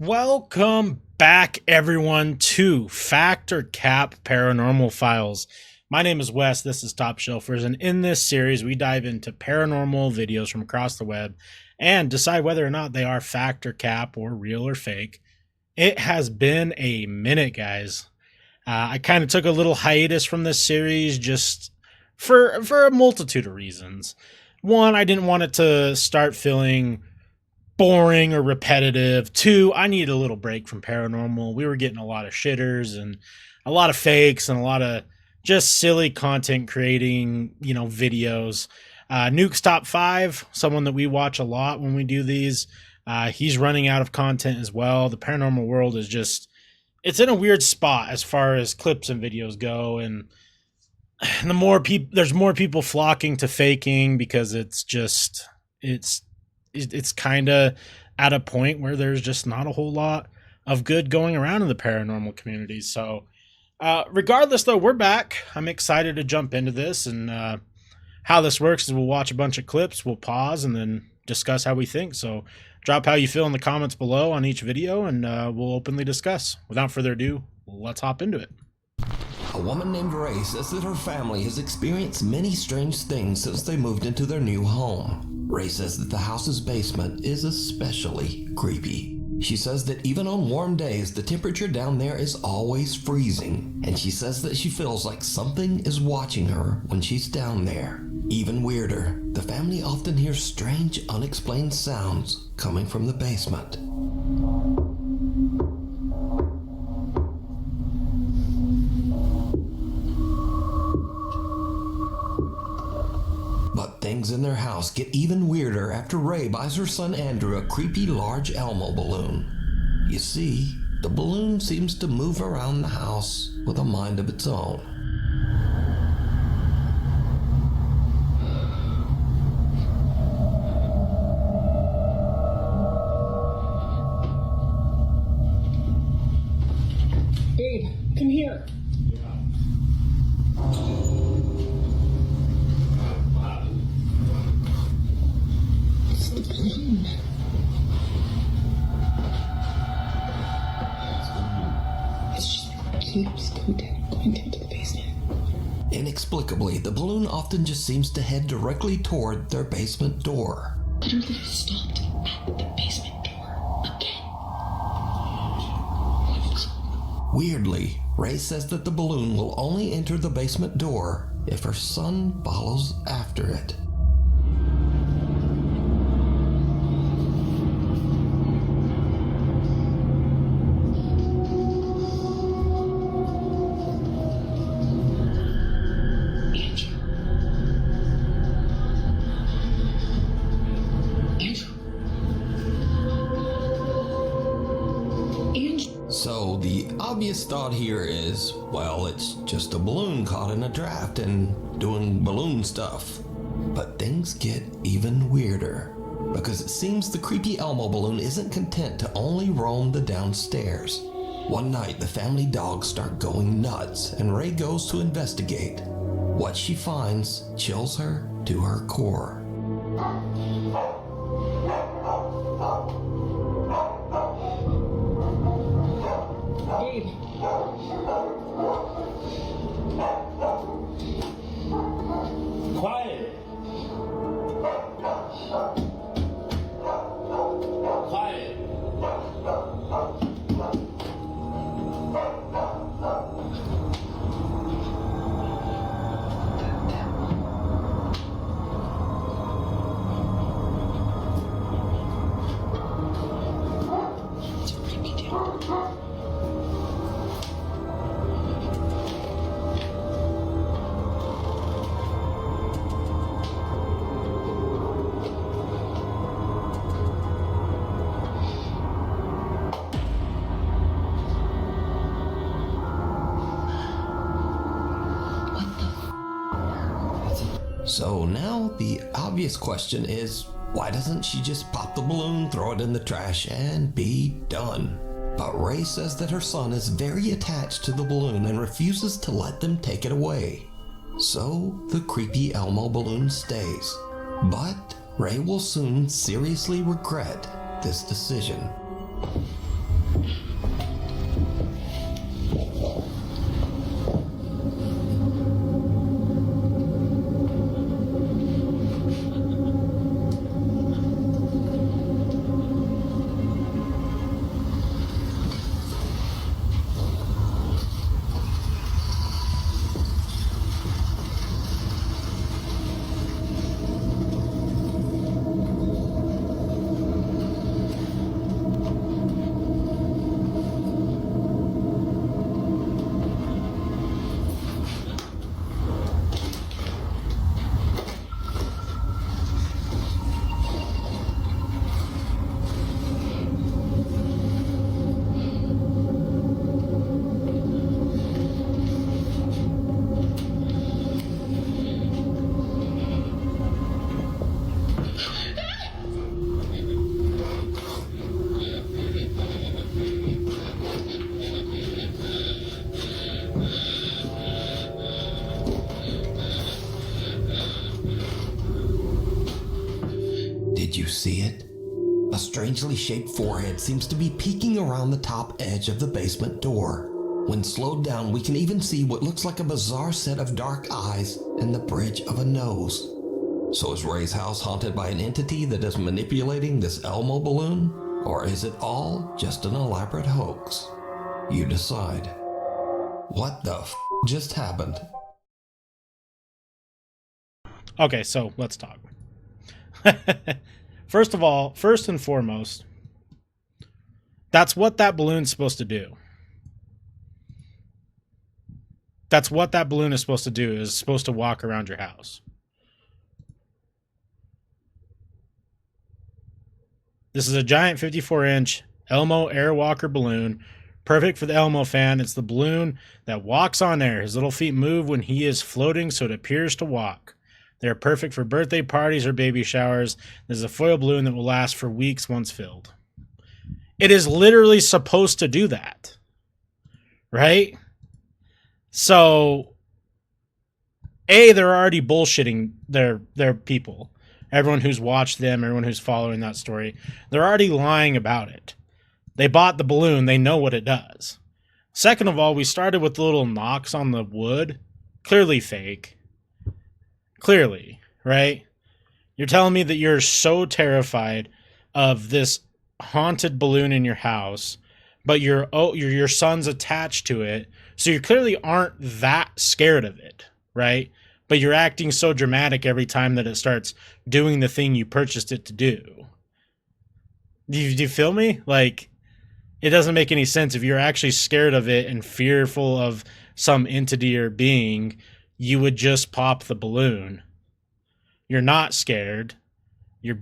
Welcome back, everyone, to Fact or Cap Paranormal Files. My name is Wes, this is Top Shelfers, and in this series, we dive into paranormal videos from across the web and decide whether or not they are fact or cap or real or fake. It has been a minute, guys. I kind of took a little hiatus from this series just for a multitude of reasons. One, I didn't want it to start feeling boring or repetitive. Two, I needed a little break from paranormal. We were getting a lot of shitters and a lot of fakes and a lot of just silly content creating, videos. Nuke's Top 5, someone that we watch a lot when we do these. He's running out of content as well. The paranormal world is it's in a weird spot as far as clips and videos go. And the more people, there's more people flocking to faking because it's kind of at a point where there's just not a whole lot of good going around in the paranormal community. So regardless, though, we're back. I'm excited to jump into this. And how this works is we'll watch a bunch of clips, we'll pause, and then discuss how we think. So drop how you feel in the comments below on each video, and we'll openly discuss. Without further ado, let's hop into it. A woman named Ray says that her family has experienced many strange things since they moved into their new home. Ray says that the house's basement is especially creepy. She says that even on warm days, the temperature down there is always freezing, and she says that she feels like something is watching her when she's down there. Even weirder, the family often hears strange, unexplained sounds coming from the basement. But things in their house get even weirder after Ray buys her son Andrew a creepy large Elmo balloon. You see, the balloon seems to move around the house with a mind of its own. Babe, come here. It's the balloon. It's just keeps going down to the basement. Inexplicably, the balloon often just seems to head directly toward their basement door. Literally stopped at the basement door again. Weirdly, Ray says that the balloon will only enter the basement door if her son follows after it. So the obvious thought here is, well, it's just a balloon caught in a draft and doing balloon stuff. But things get even weirder, because it seems the creepy Elmo balloon isn't content to only roam the downstairs. One night, the family dogs start going nuts, and Ray goes to investigate. What she finds chills her to her core. Babe. Quiet. Quiet. It's creepy, dude. So now the obvious question is, why doesn't she just pop the balloon, throw it in the trash, and be done? But Ray says that her son is very attached to the balloon and refuses to let them take it away. So the creepy Elmo balloon stays. But Ray will soon seriously regret this decision. see it? A strangely shaped forehead seems to be peeking around the top edge of the basement door. When slowed down, we can even see what looks like a bizarre set of dark eyes and the bridge of a nose. So is Ray's house haunted by an entity that is manipulating this Elmo balloon? Or is it all just an elaborate hoax? You decide. What the f just happened? Okay, so let's talk. First and foremost, that's what that balloon's supposed to do. That's what that balloon is supposed to do, is supposed to walk around your house. This is a giant 54-inch Elmo Airwalker balloon, perfect for the Elmo fan. It's the balloon that walks on air. His little feet move when he is floating, so it appears to walk. They're perfect for birthday parties or baby showers. This is a foil balloon that will last for weeks once filled. It is literally supposed to do that, right? So, they're already bullshitting their people. Everyone who's watched them, everyone who's following that story, they're already lying about it. They bought the balloon. They know what it does. Second of all, we started with the little knocks on the wood. Clearly fake. Clearly, right? You're telling me that you're so terrified of this haunted balloon in your house, but your son's attached to it, so you clearly aren't that scared of it, right? But you're acting so dramatic every time that it starts doing the thing you purchased it to do. Do you feel me? Like, it doesn't make any sense. If you're actually scared of it and fearful of some entity or being, you would just pop the balloon. You're not scared. You're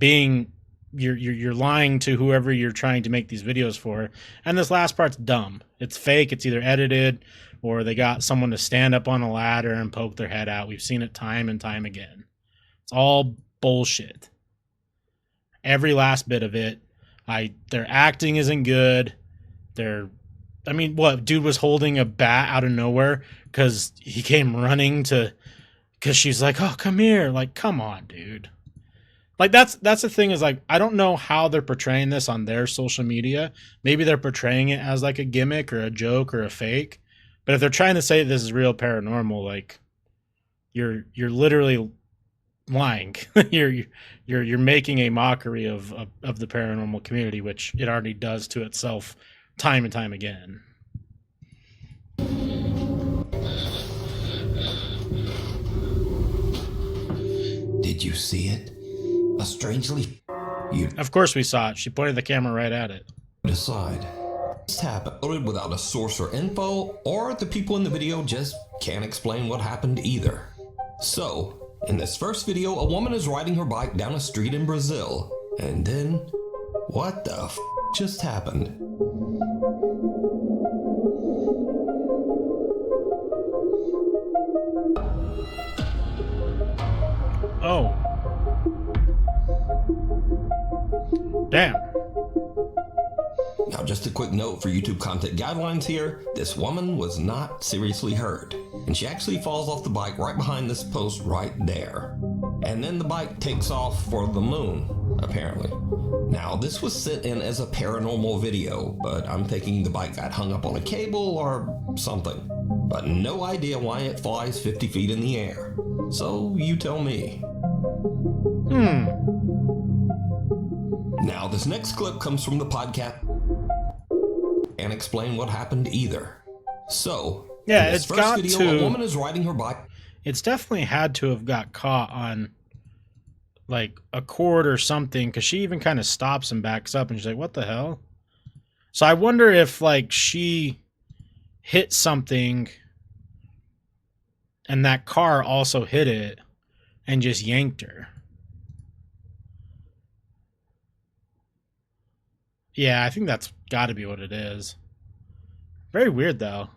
lying to whoever you're trying to make these videos for. And this last part's dumb. It's fake. It's either edited or they got someone to stand up on a ladder and poke their head out. We've seen it time and time again. It's all bullshit. Every last bit of it. Their acting isn't good. Dude was holding a bat out of nowhere because he came running because she's like, oh, come here. Like, come on, dude. Like, that's the thing is, like, I don't know how they're portraying this on their social media. Maybe they're portraying it as like a gimmick or a joke or a fake. But if they're trying to say this is real paranormal, like, you're literally lying. you're making a mockery of the paranormal community, which it already does to itself time and time again. Did you see it? A strangely... Of course we saw it. She pointed the camera right at it. Decide. This happened without a source or info, or the people in the video just can't explain what happened either. So, in this first video, a woman is riding her bike down a street in Brazil, and then, what the f just happened? Oh. Damn. Now, just a quick note for YouTube content guidelines here. This woman was not seriously hurt, and she actually falls off the bike right behind this post right there. And then the bike takes off for the moon, apparently. Now, this was sent in as a paranormal video, but I'm thinking the bike got hung up on a cable or something. But no idea why it flies 50 feet in the air. So, you tell me. Now, this next clip comes from the podcast and explain what happened either. So, yeah, in this it's first got video, to. a woman is riding her bike. It's definitely had to have got caught on like a cord or something, because she even kind of stops and backs up, and she's like, "What the hell?" So I wonder if like she hit something, and that car also hit it and just yanked her. Yeah, I think that's got to be what it is. Very weird, though.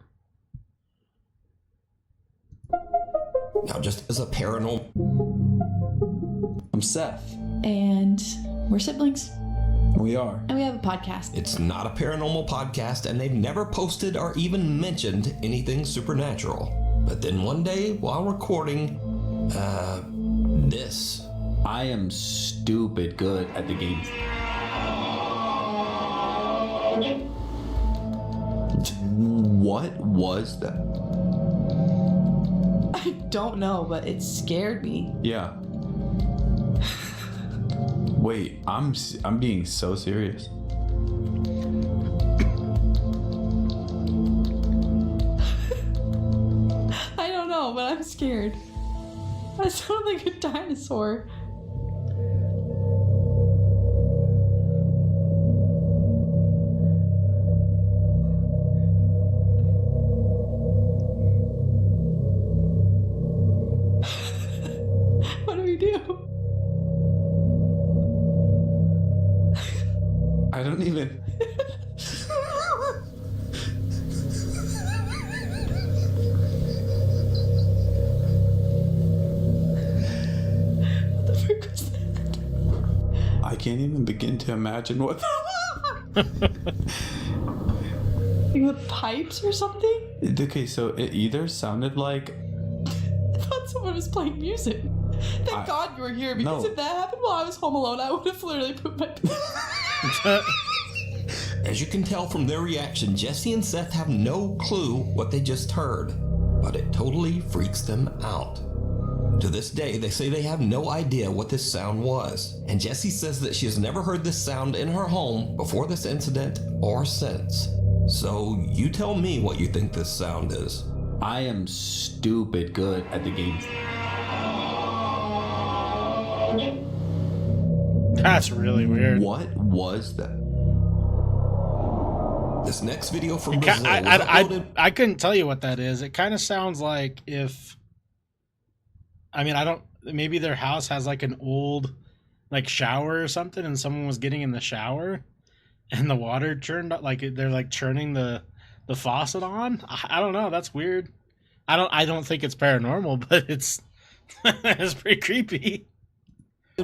Now, just as a paranormal... I'm Seth. And we're siblings. We are. And we have a podcast. It's not a paranormal podcast, and they've never posted or even mentioned anything supernatural. But then one day, while recording, this I am stupid good at the game. What was that? I don't know, but it scared me. Yeah. Wait, I'm being so serious. I don't know, but I'm scared. I sound like a dinosaur. What do we do? I don't even. What the frick was that? I can't even begin to imagine what. With pipes or something? Okay, so it either sounded like. I thought someone was playing music. Thank God you were here, because No. if that happened while I was home alone, I would have literally put my As you can tell from their reaction, Jesse and Seth have no clue what they just heard, but it totally freaks them out. To this day, they say they have no idea what this sound was, and Jesse says that she has never heard this sound in her home before this incident or since. So you tell me what you think this sound is. I am stupid good at the game. That's really weird. What was that? This next video from Brazil was uploaded. I couldn't tell you what that is. It kind of sounds like if, I mean, I don't, maybe their house has like an old like shower or something, and someone was getting in the shower and the water turned up, like they're like turning the faucet on. I don't know. That's weird. I don't think it's paranormal, but it's it's pretty creepy.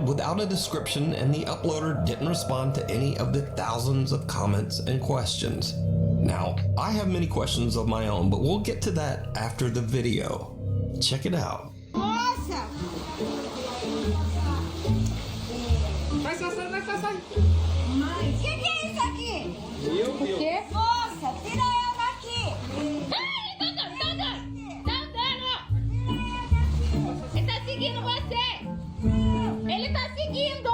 Without a description, and the uploader didn't respond to any of the thousands of comments and questions. Now, I have many questions of my own, but we'll get to that after the video. Check it out. Nossa! Sai. Que é isso aqui? O quê? Nossa, tira ela daqui! Tá andando! Ele tá seguindo você! Ele tá seguindo!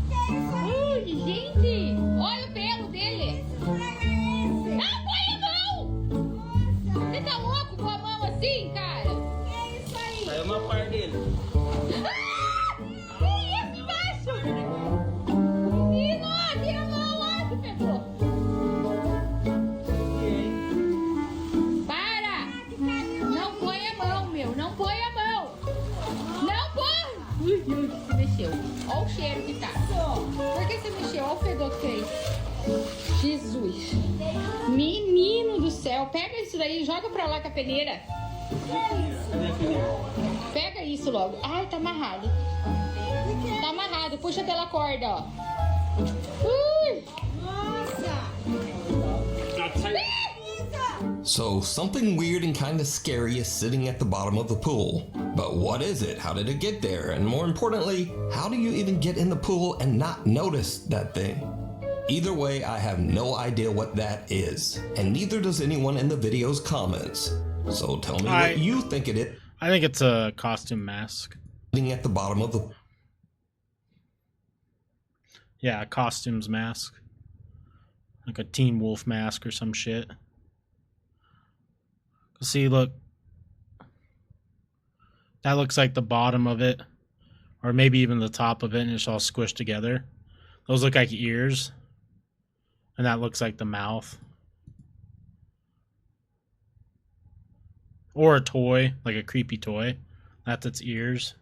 Que é isso aí? Ui, gente! Olha o pelo dele! Não, põe a mão! Você tá louco com a mão assim, cara? Que é isso aí? Saiu uma par dele. Ah! Que isso embaixo? Menino, tira a mão lá que pegou! Para! Não põe a mão, meu! Não põe a mão! Não põe! Ui, se mexeu. Olha o cheiro que tá. Por que você mexeu? Olha o fedor que tem. Jesus. Menino do céu. Pega isso daí e joga pra lá com a peneira. Pega isso logo. Ai, tá amarrado. Tá amarrado. Puxa pela corda, ó. Ui. Nossa! So, something weird and kind of scary is sitting at the bottom of the pool. But what is it? How did it get there? And more importantly, how do you even get in the pool and not notice that thing? Either way, I have no idea what that is. And neither does anyone in the video's comments. So tell me what you think it is. I think it's a costume mask. Sitting at the bottom of the... Yeah, a costumes mask. Like a Teen Wolf mask or some shit. See, look. That looks like the bottom of it. Or maybe even the top of it, and it's all squished together. Those look like ears. And that looks like the mouth. Or a toy, like a creepy toy. That's its ears.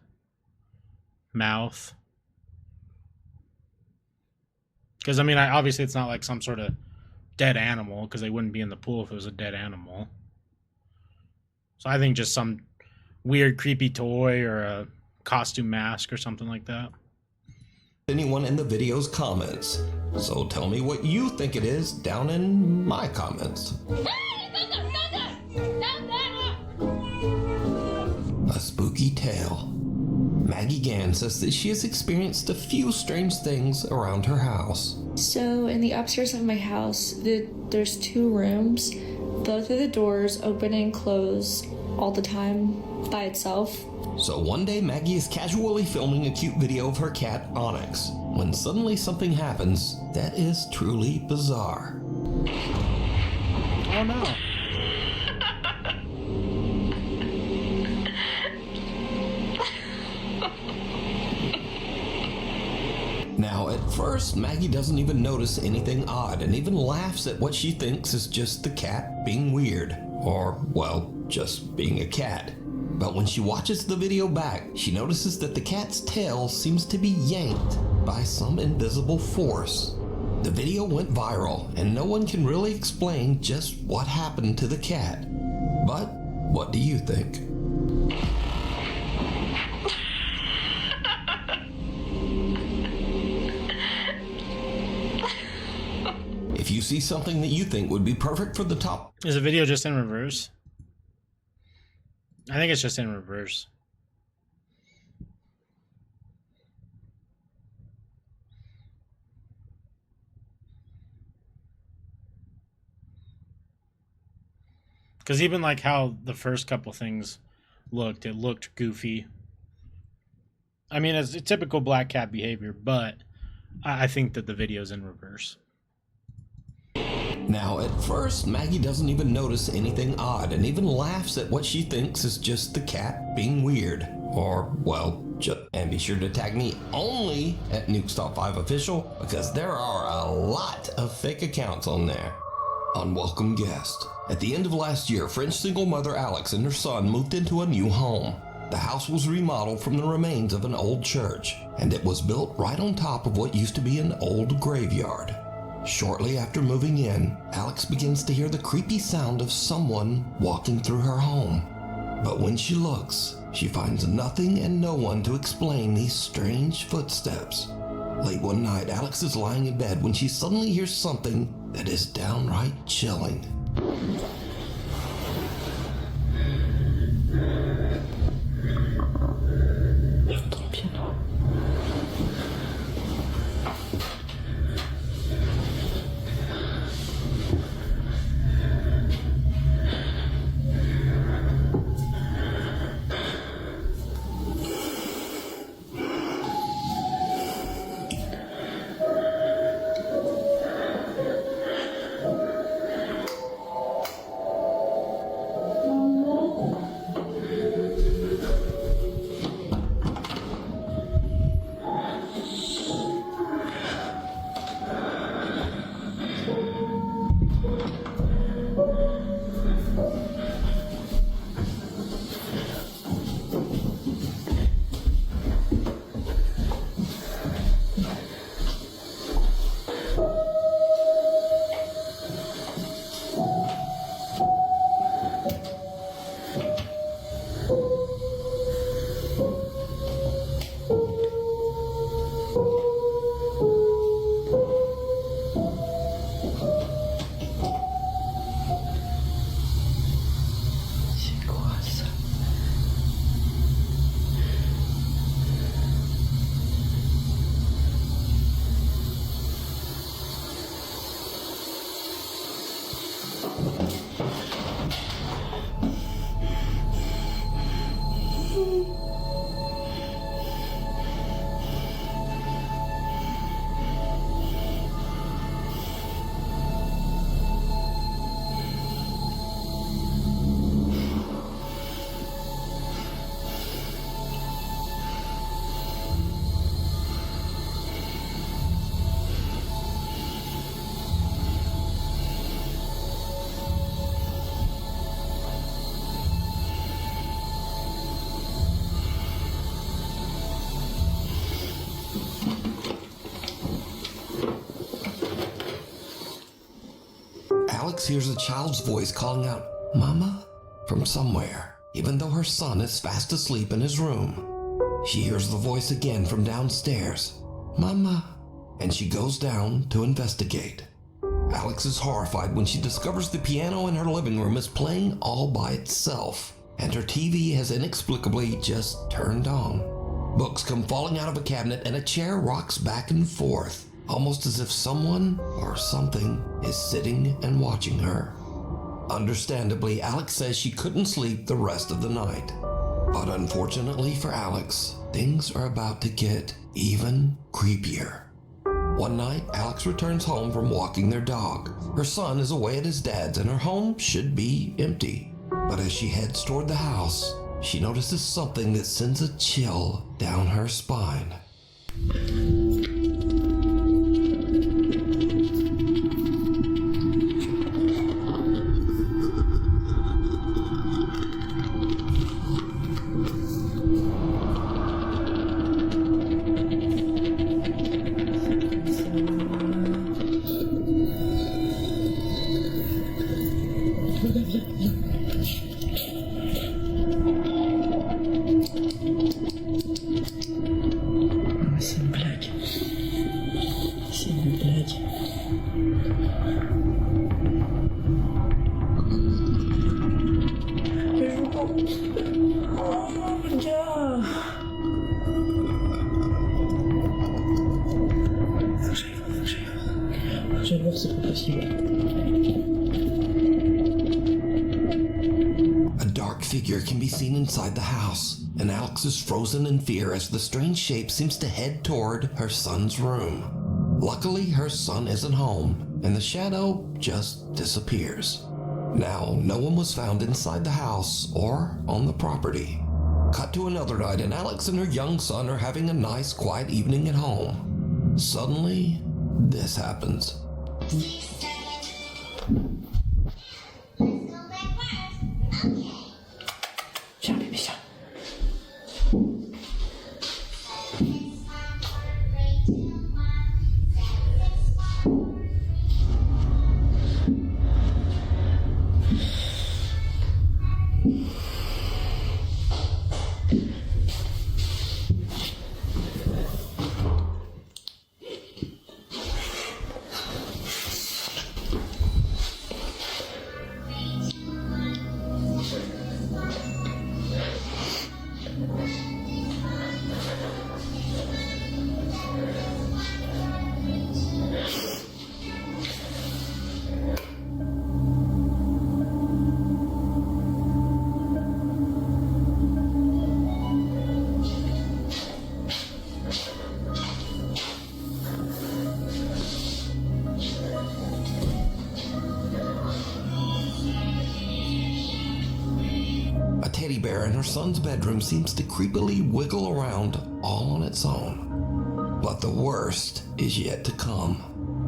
Mouth. Because, I mean, obviously it's not like some sort of dead animal, because they wouldn't be in the pool if it was a dead animal. So I think just some weird, creepy toy or a costume mask or something like that. Anyone in the video's comments. So tell me what you think it is down in my comments. A spooky tale. Maggie Gann says that she has experienced a few strange things around her house. So in the upstairs of my house, there's 2 rooms. Both of the doors open and close all the time by itself. So one day Maggie is casually filming a cute video of her cat, Onyx, when suddenly something happens that is truly bizarre. Oh no. Now, at first, Maggie doesn't even notice anything odd and even laughs at what she thinks is just the cat being weird. Or, well, just being a cat. But when she watches the video back, she notices that the cat's tail seems to be yanked by some invisible force. The video went viral, and no one can really explain just what happened to the cat. But what do you think? If you see something that you think would be perfect for the top... Is the video just in reverse? I think it's just in reverse. Because even like how the first couple things looked, it looked goofy. I mean, it's a typical black cat behavior, but I think that the video's in reverse. Now, at first, Maggie doesn't even notice anything odd and even laughs at what she thinks is just the cat being weird. Or, well, and be sure to tag me only at Nukes Top 5 Official, because there are a lot of fake accounts on there. Unwelcome guest. At the end of last year, French single mother Alex and her son moved into a new home. The house was remodeled from the remains of an old church, and it was built right on top of what used to be an old graveyard. Shortly after moving in, Alex begins to hear the creepy sound of someone walking through her home. But when she looks, she finds nothing and no one to explain these strange footsteps. Late one night, Alex is lying in bed when she suddenly hears something that is downright chilling. Alex hears a child's voice calling out, "Mama?" from somewhere, even though her son is fast asleep in his room. She hears the voice again from downstairs, "Mama," and she goes down to investigate. Alex is horrified when she discovers the piano in her living room is playing all by itself, and her TV has inexplicably just turned on. Books come falling out of a cabinet and a chair rocks back and forth, almost as if someone or something is sitting and watching her. Understandably, Alex says she couldn't sleep the rest of the night. But unfortunately for Alex, things are about to get even creepier. One night, Alex returns home from walking their dog. Her son is away at his dad's and her home should be empty. But as she heads toward the house, she notices something that sends a chill down her spine. C'est une blague. C'est une blague. Mais je veux pas. Oh, gars. Faut que j'aille voir, c'est pas possible. A dark figure can be seen inside the house, and Alex is frozen in fear as the strange shape seems to head toward her son's room. Luckily, her son isn't home, and the shadow just disappears. Now, no one was found inside the house or on the property. Cut to another night, and Alex and her young son are having a nice, quiet evening at home. Suddenly, this happens. Viens, bébé, viens. A teddy bear in her son's bedroom seems to creepily wiggle around all on its own. But the worst is yet to come.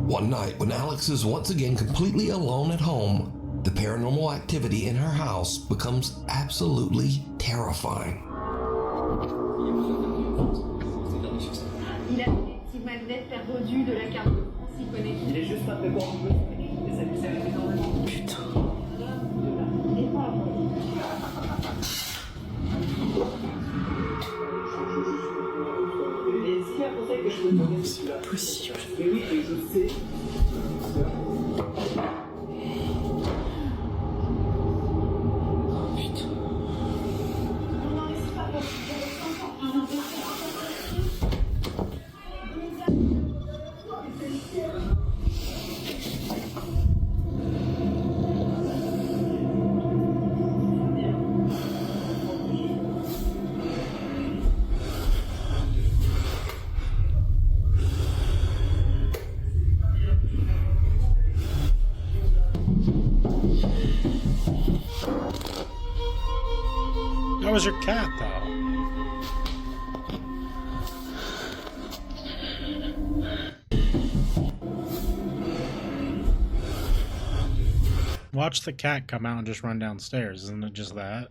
One night, when Alex is once again completely alone at home, the paranormal activity in her house becomes absolutely terrifying. Il a des petits magnets perdus de la carte de France, il connaît. Il est juste après quoi on peut. Putain. Non, c'est pas possible. That was your cat, though. Watch the cat come out and just run downstairs. Isn't it just that?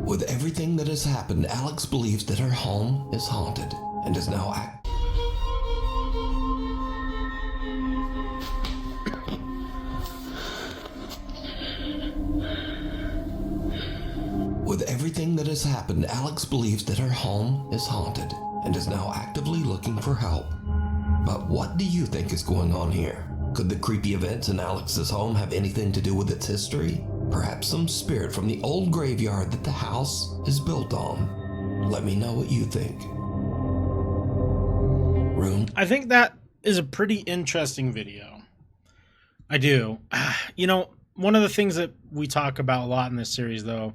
With everything that has happened, Alex believes that her home is haunted and is now everything that has happened, Alex believes that her home is haunted and is now actively looking for help. But what do you think is going on here? Could the creepy events in Alex's home have anything to do with its history? Perhaps some spirit from the old graveyard that the house is built on? Let me know what you think. Room. I think that is a pretty interesting video. I do. You know, one of the things that we talk about a lot in this series, though,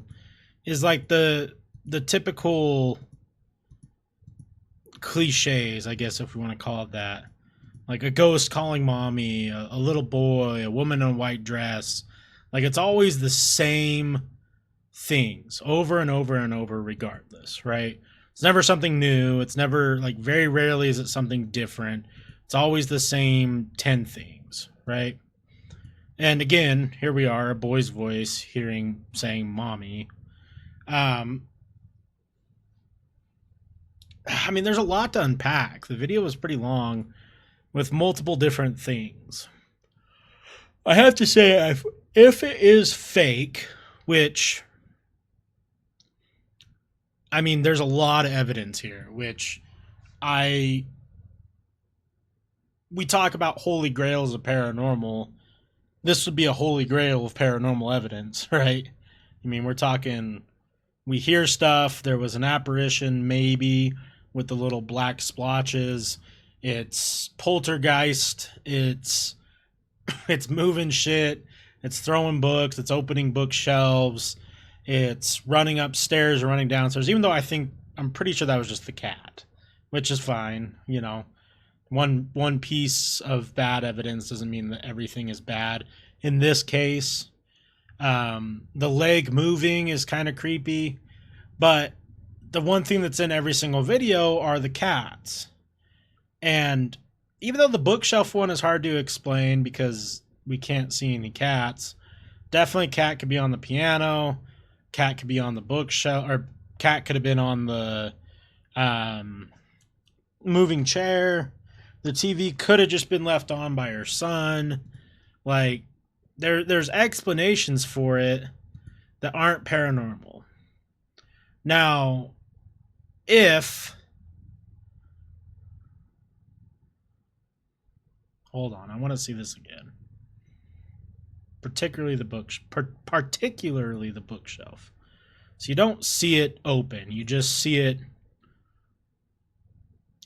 is like the typical cliches, I guess, if we want to call it that. Like a ghost calling mommy, a little boy, a woman in a white dress. Like it's always the same things over and over and over regardless, right? It's never something new. It's never, like, very rarely is it something different. It's always the same 10 things, right? And again, here we are, a boy's voice saying mommy. I mean, there's a lot to unpack. The video was pretty long with multiple different things. I have to say, if it is fake, which, I mean, there's a lot of evidence here, which we talk about holy grails of paranormal. This would be a holy grail of paranormal evidence, right? I mean, we're talking, we hear stuff. There was an apparition, maybe, with the little black splotches. It's poltergeist. It's moving shit. It's throwing books. It's opening bookshelves. It's running upstairs or running downstairs. Even though I'm pretty sure that was just the cat, which is fine. You know, one piece of bad evidence doesn't mean that everything is bad. In this case, the leg moving is kind of creepy, but the one thing that's in every single video are the cats. And even though the bookshelf one is hard to explain because we can't see any cats, definitely cat could be on the piano, cat could be on the bookshelf, or cat could have been on the moving chair. The TV could have just been left on by her son. Like, there's explanations for it that aren't paranormal. Now, hold on, I want to see this again. Particularly the bookshelf. So you don't see it open. You just see it,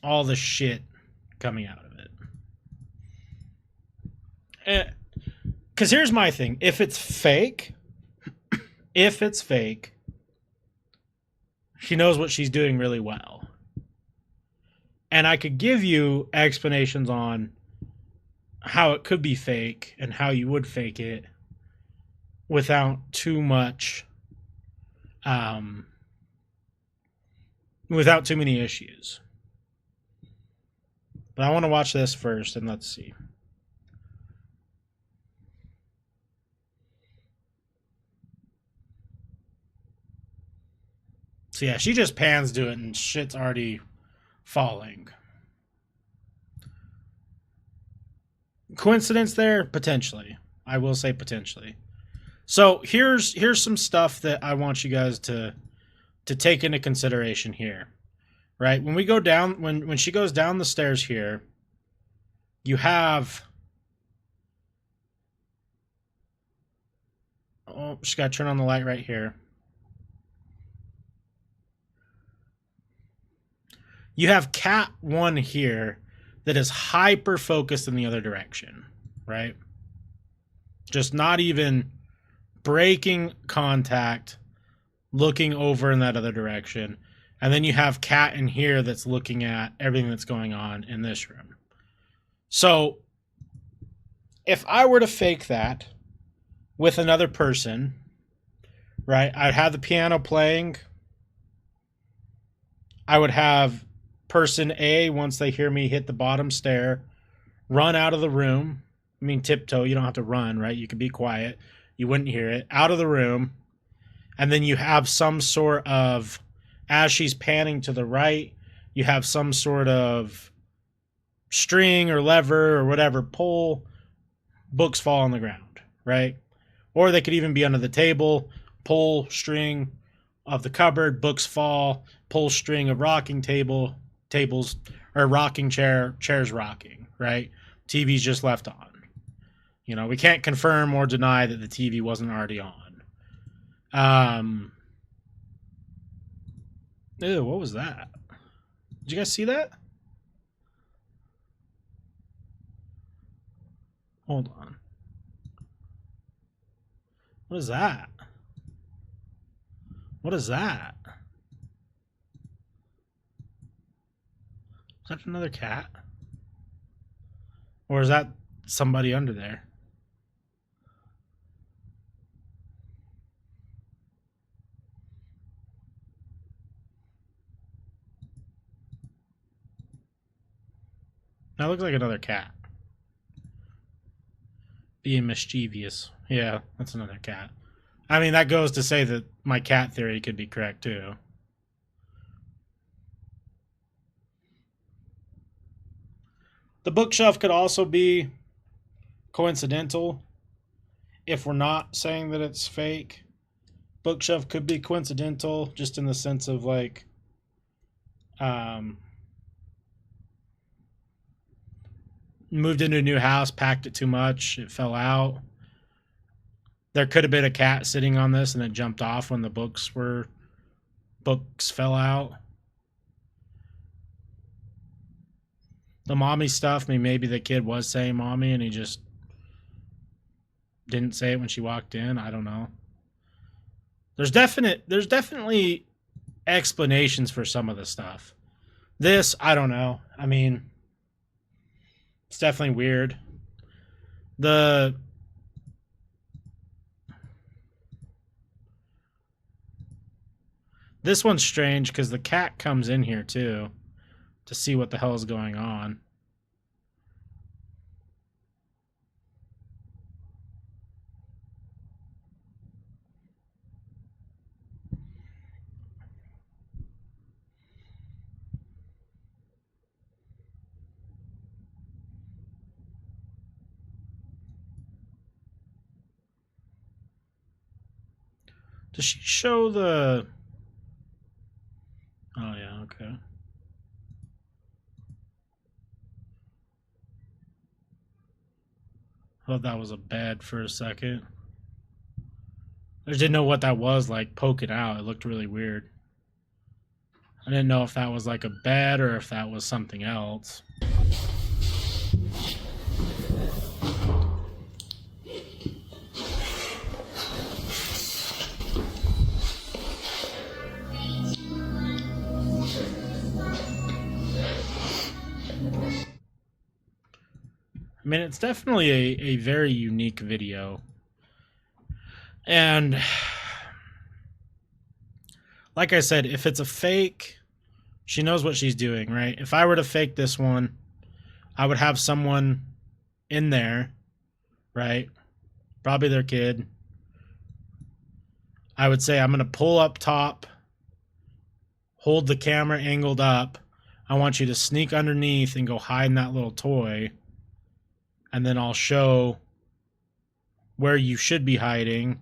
all the shit coming out of it. Because here's my thing. If it's fake, she knows what she's doing really well. And I could give you explanations on how it could be fake and how you would fake it without too much, without too many issues. But I want to watch this first and let's see. So yeah, she just pans to it and shit's already falling. Coincidence there? Potentially. I will say potentially. So here's some stuff that I want you guys to take into consideration here. Right? When we go down, when she goes down the stairs here, you have, oh, she's got to turn on the light right here. You have cat 1 here that is hyper focused in the other direction, right? Just not even breaking contact, looking over in that other direction. And then you have cat in here that's looking at everything that's going on in this room. So if I were to fake that with another person, right, I'd have the piano playing. I would have person A, once they hear me hit the bottom stair, run out of the room. I mean, tiptoe, you don't have to run, right? You could be quiet. You wouldn't hear it. Out of the room. And then you have some sort of, as she's panning to the right, you have some sort of string or lever or whatever, pull, books fall on the ground, right? Or they could even be under the table, pull, string, of the cupboard, books fall, pull string of tables, or rocking chairs rocking, right? TV's just left on. You know, we can't confirm or deny that the TV wasn't already on. Ew, what was that? Did you guys see that? Hold on. What is that? What is that? Is that another cat? Or is that somebody under there? That looks like another cat. Being mischievous. Yeah, that's another cat. I mean, that goes to say that my cat theory could be correct, too. The bookshelf could also be coincidental. If we're not saying that it's fake, bookshelf could be coincidental, just in the sense of, like, moved into a new house, packed it too much, it fell out. There could have been a cat sitting on this and it jumped off when the books fell out. The mommy stuff, I mean, maybe the kid was saying mommy and he just didn't say it when she walked in. I don't know. There's definitely explanations for some of the stuff. This, I don't know. I mean, it's definitely weird. This one's strange because the cat comes in here too to see what the hell is going on. Does she show the... Oh, yeah, okay. Thought that was a bed for a second. I just didn't know what that was, like, poking out. It looked really weird. I didn't know if that was like a bed or if that was something else. I mean, it's definitely a very unique video. And like I said, if it's a fake, she knows what she's doing, right? If I were to fake this one, I would have someone in there, right? Probably their kid. I would say, I'm going to pull up top, hold the camera angled up. I want you to sneak underneath and go hide in that little toy. And then I'll show where you should be hiding.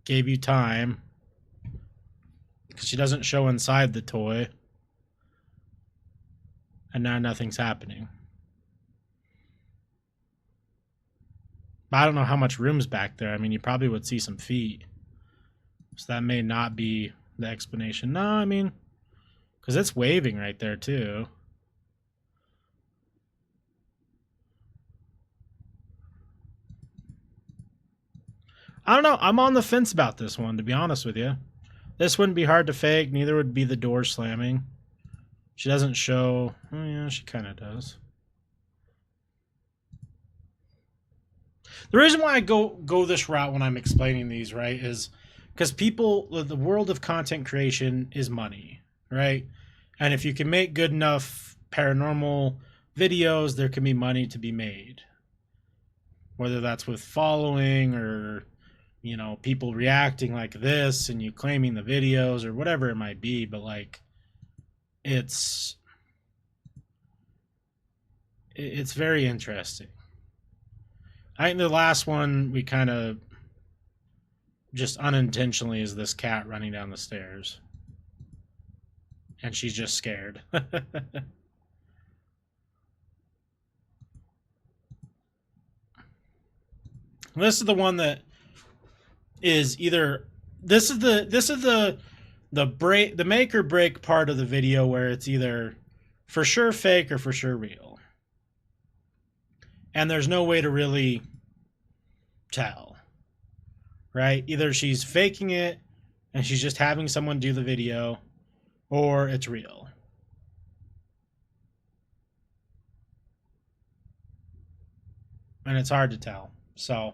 Gave you time. Because she doesn't show inside the toy. And now nothing's happening. But I don't know how much room's back there. I mean, you probably would see some feet. So that may not be the explanation. No, I mean, because it's waving right there too. I don't know. I'm on the fence about this one, to be honest with you. This wouldn't be hard to fake. Neither would be the door slamming. She doesn't show... Oh, yeah, she kind of does. The reason why I go this route when I'm explaining these, right, is because people... The world of content creation is money, right? And if you can make good enough paranormal videos, there can be money to be made. Whether that's with following or... you know, people reacting like this and you claiming the videos or whatever it might be, but like it's very interesting. I think the last one we kind of just unintentionally is this cat running down the stairs. And she's just scared. This is the one that is either this is the make or break part of the video where it's either for sure fake or for sure real. And there's no way to really tell. Right? Either she's faking it and she's just having someone do the video, or it's real. And it's hard to tell. So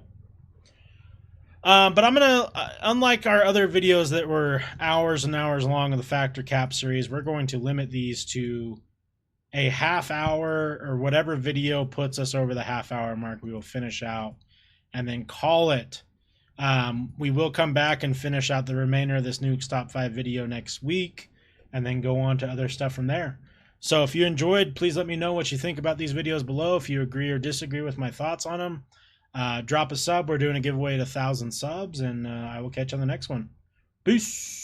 but I'm going to, unlike our other videos that were hours and hours long of the Factor Cap series, we're going to limit these to a half hour, or whatever video puts us over the half hour mark. We will finish out and then call it. We will come back and finish out the remainder of this Nukes Top 5 video next week, and then go on to other stuff from there. So if you enjoyed, please let me know what you think about these videos below. If you agree or disagree with my thoughts on them. Drop a sub. We're doing a giveaway at 1,000 subs, and I will catch you on the next one. Peace.